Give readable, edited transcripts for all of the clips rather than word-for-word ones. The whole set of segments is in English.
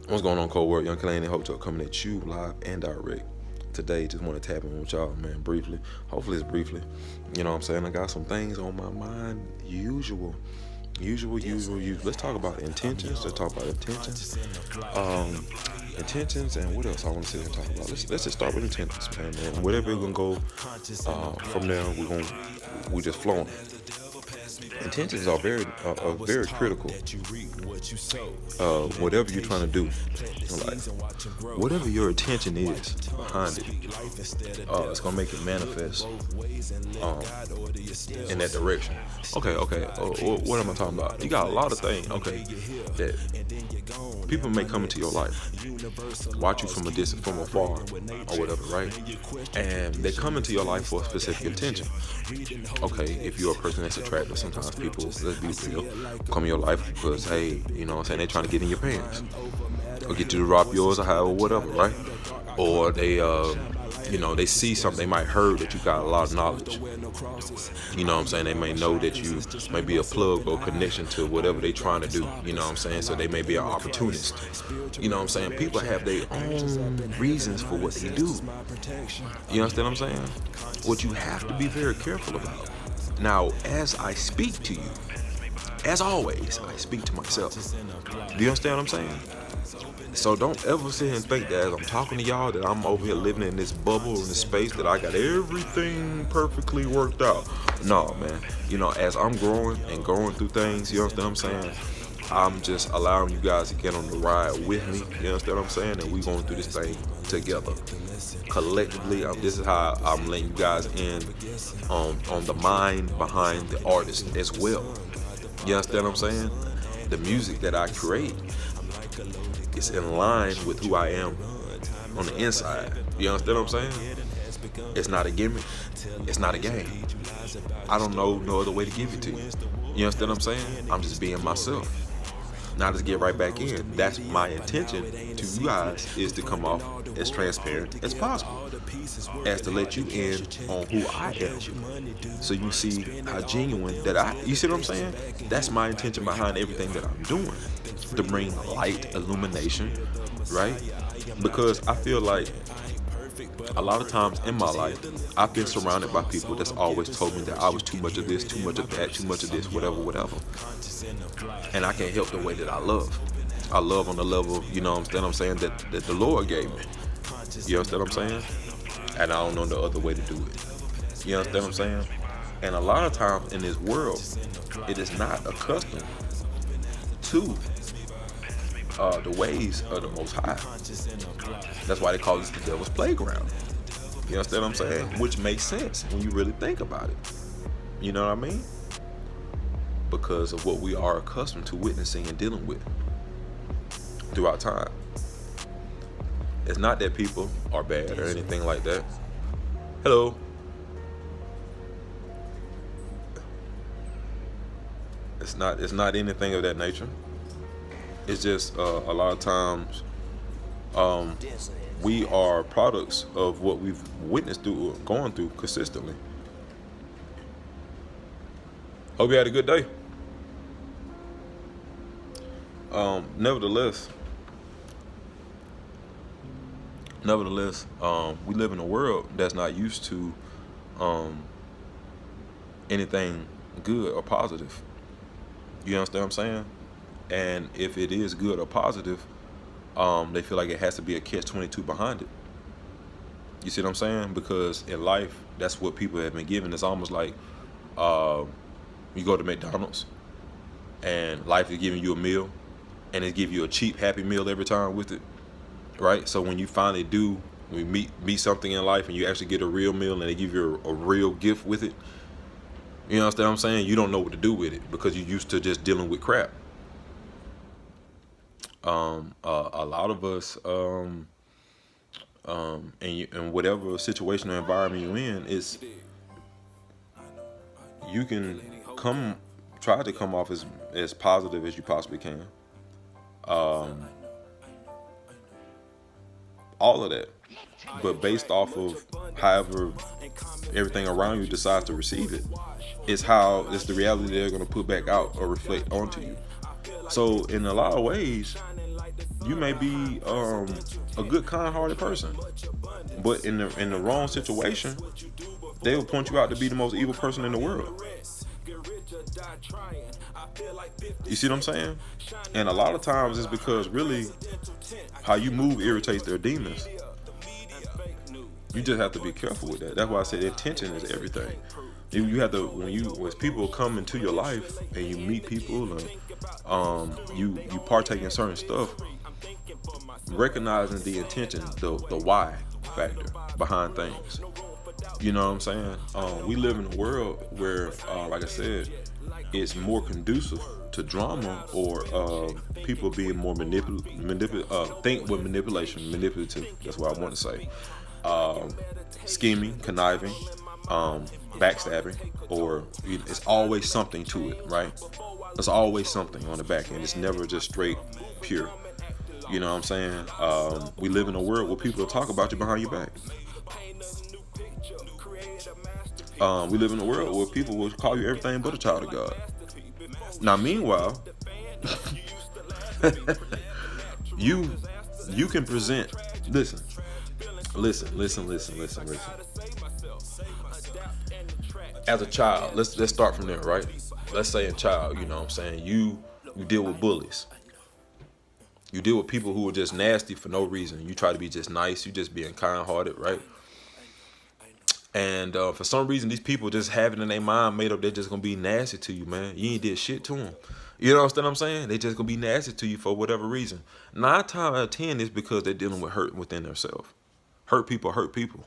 What's going on, cold world? Young K.LaNe Hotel coming at you live and direct. Today, just want to tap in with y'all, man, briefly. Hopefully it's briefly. You know what I'm saying? I got some things on my mind. Usual. Let's talk about intentions. Let's talk about intentions. Intentions and what else I want to sit here and talk about. Let's just start with intentions, man. And whatever we're gonna go from there, we just flowing. Intentions are very critical. Whatever you're trying to do, like whatever your intention is behind it, it's gonna make it manifest in that direction. Okay. What am I talking about? You got a lot of things. Okay, that people may come into your life, watch you from a distance, from afar, or whatever, right? And they come into your life for a specific intention. Okay, if you're a person that's attractive, sometimes people, let's be real, come in your life because, hey, you know what I'm saying, they're trying to get in your pants or get you to drop yours or however, whatever, right? Or they they see something, they might heard that you got a lot of knowledge. You know what I'm saying? They may know that you may be a plug or connection to whatever they trying to do. You know what I'm saying? So they may be an opportunist. You know what I'm saying? People have their own reasons for what they do. You understand what I'm saying? What you have to be very careful about. Now, as I speak to you, as always, I speak to myself. Do you understand what I'm saying? So don't ever sit here and think that as I'm talking to y'all that I'm over here living in this bubble, in this space, that I got everything perfectly worked out. No, man. You know, as I'm growing and going through things, you understand what I'm saying? I'm just allowing you guys to get on the ride with me. You understand what I'm saying? And we going through this thing together. Collectively, this is how I'm letting you guys in on the mind behind the artist as well. You understand what I'm saying? The music that I create is in line with who I am on the inside. You understand what I'm saying? It's not a gimmick. It's not a game. I don't know no other way to give it to you. You understand what I'm saying? I'm just being myself. Now let's get right back in. That's my intention to you guys, is to come off as transparent as possible, as to let you in on who I am, so you see how genuine that you see what I'm saying? That's my intention behind everything that I'm doing, to bring light, illumination, right? Because I feel like a lot of times in my life, I've been surrounded by people that's always told me that I was too much of this, too much of that, too much of this, whatever. And I can't help the way that I love. I love on the level, you know what I'm saying, that the Lord gave me. You understand what I'm saying? And I don't know the other way to do it. You understand what I'm saying? And a lot of times in this world, it is not accustomed to the ways of the Most High. That's why they call this the devil's playground. You understand what I'm saying? Which makes sense when you really think about it. You know what I mean? Because of what we are accustomed to witnessing and dealing with throughout time. It's not that people are bad or anything like that. Hello. It's not anything of that nature. It's just a lot of times we are products of what we've witnessed through, going through consistently. Hope you had a good day. Nevertheless, we live in a world that's not used to anything good or positive. You understand what I'm saying? And if it is good or positive, they feel like it has to be a catch-22 behind it. You see what I'm saying? Because in life, that's what people have been given. It's almost like you go to McDonald's and life is giving you a meal, and it give you a cheap Happy Meal every time with it, right? So when you finally meet something in life and you actually get a real meal and they give you a real gift with it, you understand what I'm saying? You don't know what to do with it because you're used to just dealing with crap. A lot of us, in whatever situation or environment you're in, is you can try to come off as positive as you possibly can. All of that, but based off of however everything around you decides to receive it, it's the reality they're going to put back out or reflect onto you. So in a lot of ways, You may be a good, kind-hearted person, but in the wrong situation, they will point you out to be the most evil person in the world. You see what I'm saying? And a lot of times it's because really how you move irritates their demons. You just have to be careful with that. That's why I said intention is everything. You have to, when people come into your life and you meet people and you partake in certain stuff, recognizing the intention, the why factor behind things. You know what I'm saying? We live in a world where, like I said, it's more conducive to drama or people being more think with manipulative. That's what I want to say. Scheming, conniving, backstabbing, or it's always something to it, right? There's always something on the back end. It's never just straight, pure. You know what I'm saying? We live in a world where people will talk about you behind your back. We live in a world where people will call you everything but a child of God. Now, meanwhile, you can present. Listen. As a child, let's start from there, right? Let's say a child, you know what I'm saying? You deal with bullies. You deal with people who are just nasty for no reason. You try to be just nice. You just being kind-hearted, right? And for some reason, these people just have it in their mind made up they're just going to be nasty to you, man. You ain't did shit to them. You know what I'm saying? They just going to be nasty to you for whatever reason. 9 times out of 10 is because they're dealing with hurt within themselves. Hurt people hurt people.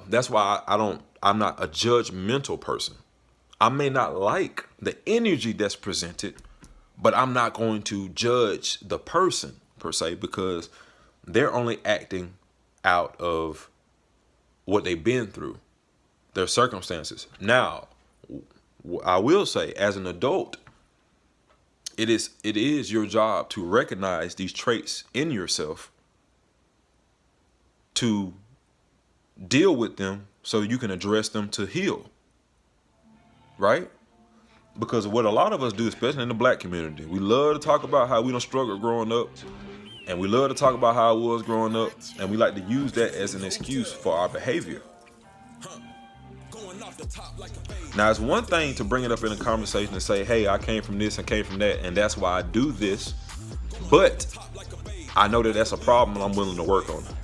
That's why I'm not a judgmental person. I may not like the energy that's presented, but I'm not going to judge the person per se because they're only acting out of what they've been through, their circumstances. Now, I will say, as an adult, it is your job to recognize these traits in yourself, to deal with them so you can address them to heal. Right? Because what a lot of us do, especially in the black community, we love to talk about how we don't struggle growing up, and we love to talk about how it was growing up, and we like to use that as an excuse for our behavior. Now, it's one thing to bring it up in a conversation and say, hey, I came from this and came from that, and that's why I do this, but I know that that's a problem and I'm willing to work on it.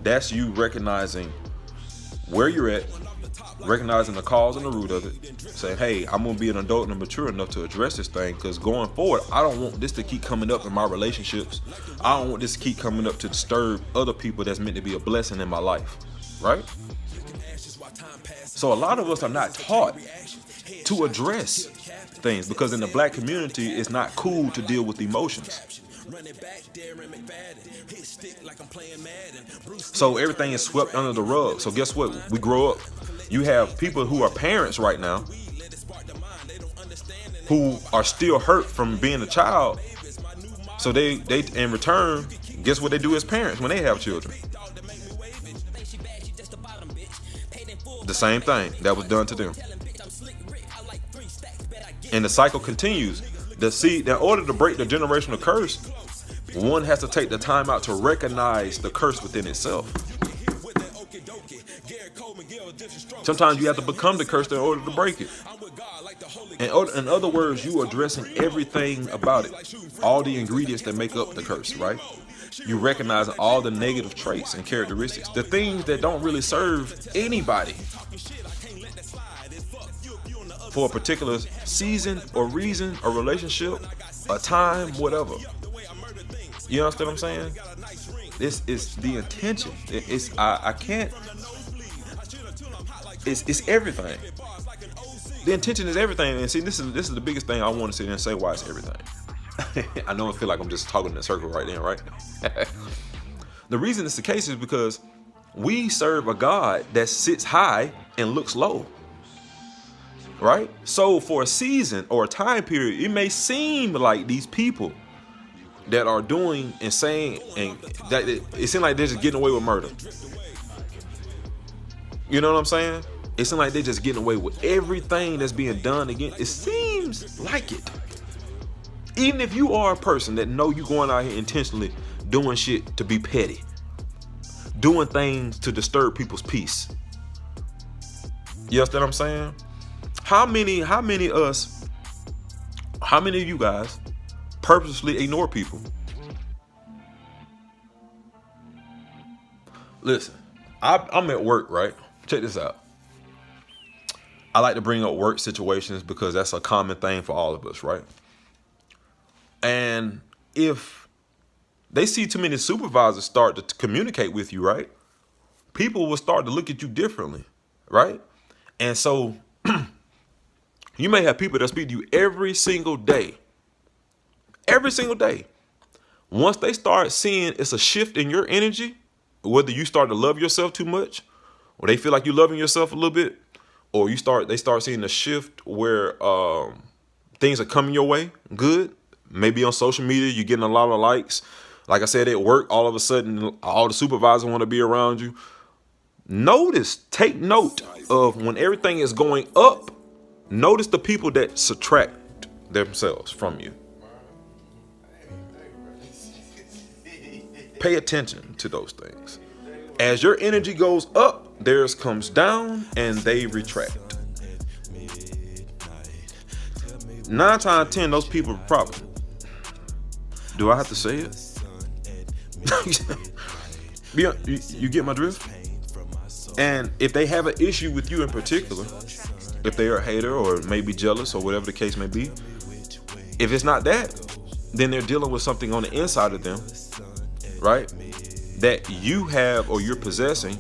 That's you recognizing where you're at, recognizing the cause and the root of it, saying, hey, I'm going to be an adult and mature enough to address this thing, because going forward, I don't want this to keep coming up in my relationships. I don't want this to keep coming up to disturb other people that's meant to be a blessing in my life, right? So a lot of us are not taught to address things because in the black community, it's not cool to deal with emotions. So everything is swept under the rug. So guess what? We grow up. You have people who are parents right now who are still hurt from being a child. So they in return, guess what they do as parents when they have children? The same thing that was done to them. And the cycle continues. In order to break the generational curse, one has to take the time out to recognize the curse within itself. Sometimes you have to become the curse in order to break it. In other words, you are addressing everything about it, all the ingredients that make up the curse, right? You recognize all the negative traits and characteristics, the things that don't really serve anybody for a particular season or reason or relationship, a time, whatever. You understand what I'm saying? This is the intention. I can't. It's everything. The intention is everything. And see, this is the biggest thing I want to sit here and say why it's everything. I know I feel like I'm just talking in a circle right now, right? The reason it's the case is because we serve a God that sits high and looks low. Right? So for a season or a time period, it may seem like these people that are doing and saying, and that it seems like they're just getting away with murder. You know what I'm saying? It seems like they're just getting away with everything that's being done again. It seems like it. Even if you are a person that know you going out here intentionally doing shit to be petty, doing things to disturb people's peace. You understand what I'm saying? How many of you guys purposely ignore people? Listen, I'm at work, right? Check this out. I like to bring up work situations because that's a common thing for all of us, right? And if they see too many supervisors start to communicate with you, right? People will start to look at you differently, right? And so you may have people that speak to you every single day. Every single day. Once they start seeing it's a shift in your energy, whether you start to love yourself too much, or they feel like you're loving yourself a little bit, or they start seeing a shift where things are coming your way good. Maybe on social media, you're getting a lot of likes. Like I said, at work, all of a sudden, all the supervisors want to be around you. Take note of when everything is going up. Notice the people that subtract themselves from you. Pay attention to those things. As your energy goes up, theirs comes down and they retract. 9 times out of 10, those people are probably. Do I have to say it? You get my drift? And if they have an issue with you in particular, if they're a hater or maybe jealous or whatever the case may be, if it's not that, then they're dealing with something on the inside of them, right? That you have or you're possessing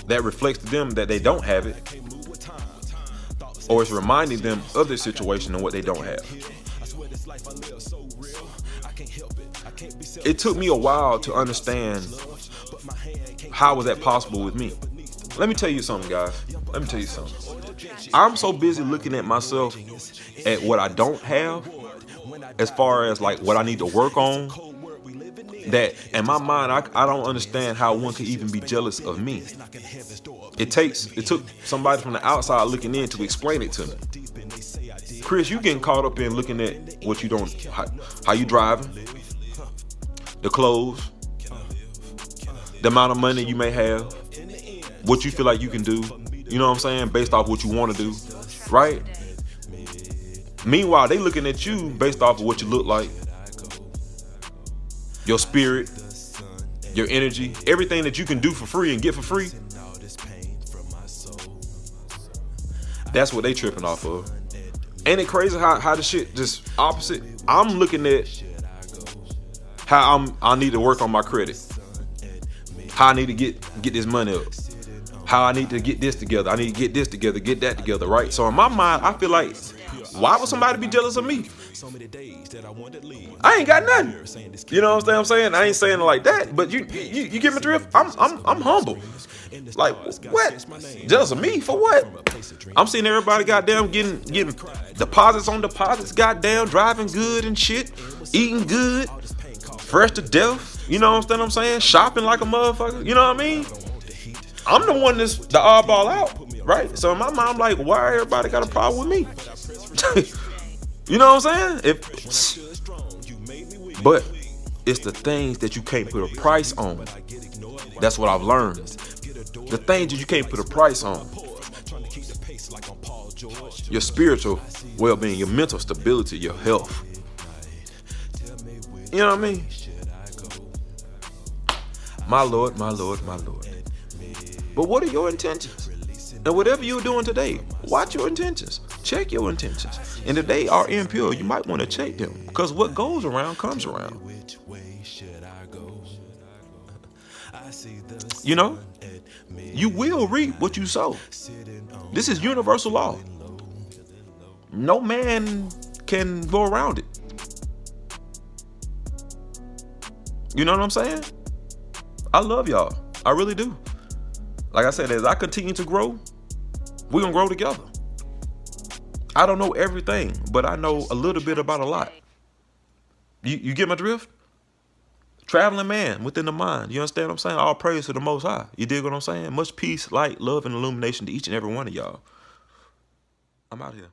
that reflects to them that they don't have it, or it's reminding them of their situation and what they don't have. It took me a while to understand how was that possible with me. Let me tell you something, guys. Let me tell you something. I'm so busy looking at myself at what I don't have, as far as like what I need to work on, that in my mind, I don't understand how one could even be jealous of me. It took somebody from the outside looking in to explain it to me. Chris, you getting caught up in looking at what you don't, how you driving, the clothes, the amount of money you may have, what you feel like you can do, you know what I'm saying, based off what you want to do, right? Meanwhile, they looking at you based off of what you look like, your spirit, your energy, everything that you can do for free and get for free. That's what they tripping off of. Ain't it crazy how the shit just opposite? I'm looking at how I need to work on my credit, how I need to get this money up, how I need to get this together. I need to get this together, get that together, right? So in my mind, I feel like, why would somebody be jealous of me? I ain't got nothing. You know what I'm saying? I ain't saying it like that, but you get my drift? I'm humble. Like, what? Jealous of me for what? I'm seeing everybody goddamn getting deposits on deposits, goddamn, driving good and shit, eating good, fresh to death. You know what I'm saying? Shopping like a motherfucker. You know what I mean? I'm the one that's the oddball out, right? So in my mind, I'm like, why everybody got a problem with me? You know what I'm saying? But it's the things that you can't put a price on. That's what I've learned. The things that you can't put a price on. Your spiritual well-being, your mental stability, your health. You know what I mean? My Lord, my Lord, my Lord. But what are your intentions? And whatever you're doing today, watch your intentions. Check your intentions. And if they are impure, you might want to check them. Because what goes around comes around. You know? You will reap what you sow. This is universal law. No man can go around it. You know what I'm saying? I love y'all. I really do. Like I said, as I continue to grow, we're going to grow together. I don't know everything, but I know a little bit about a lot. You get my drift? Traveling man within the mind. You understand what I'm saying? All praise to the Most High. You dig what I'm saying? Much peace, light, love, and illumination to each and every one of y'all. I'm out here.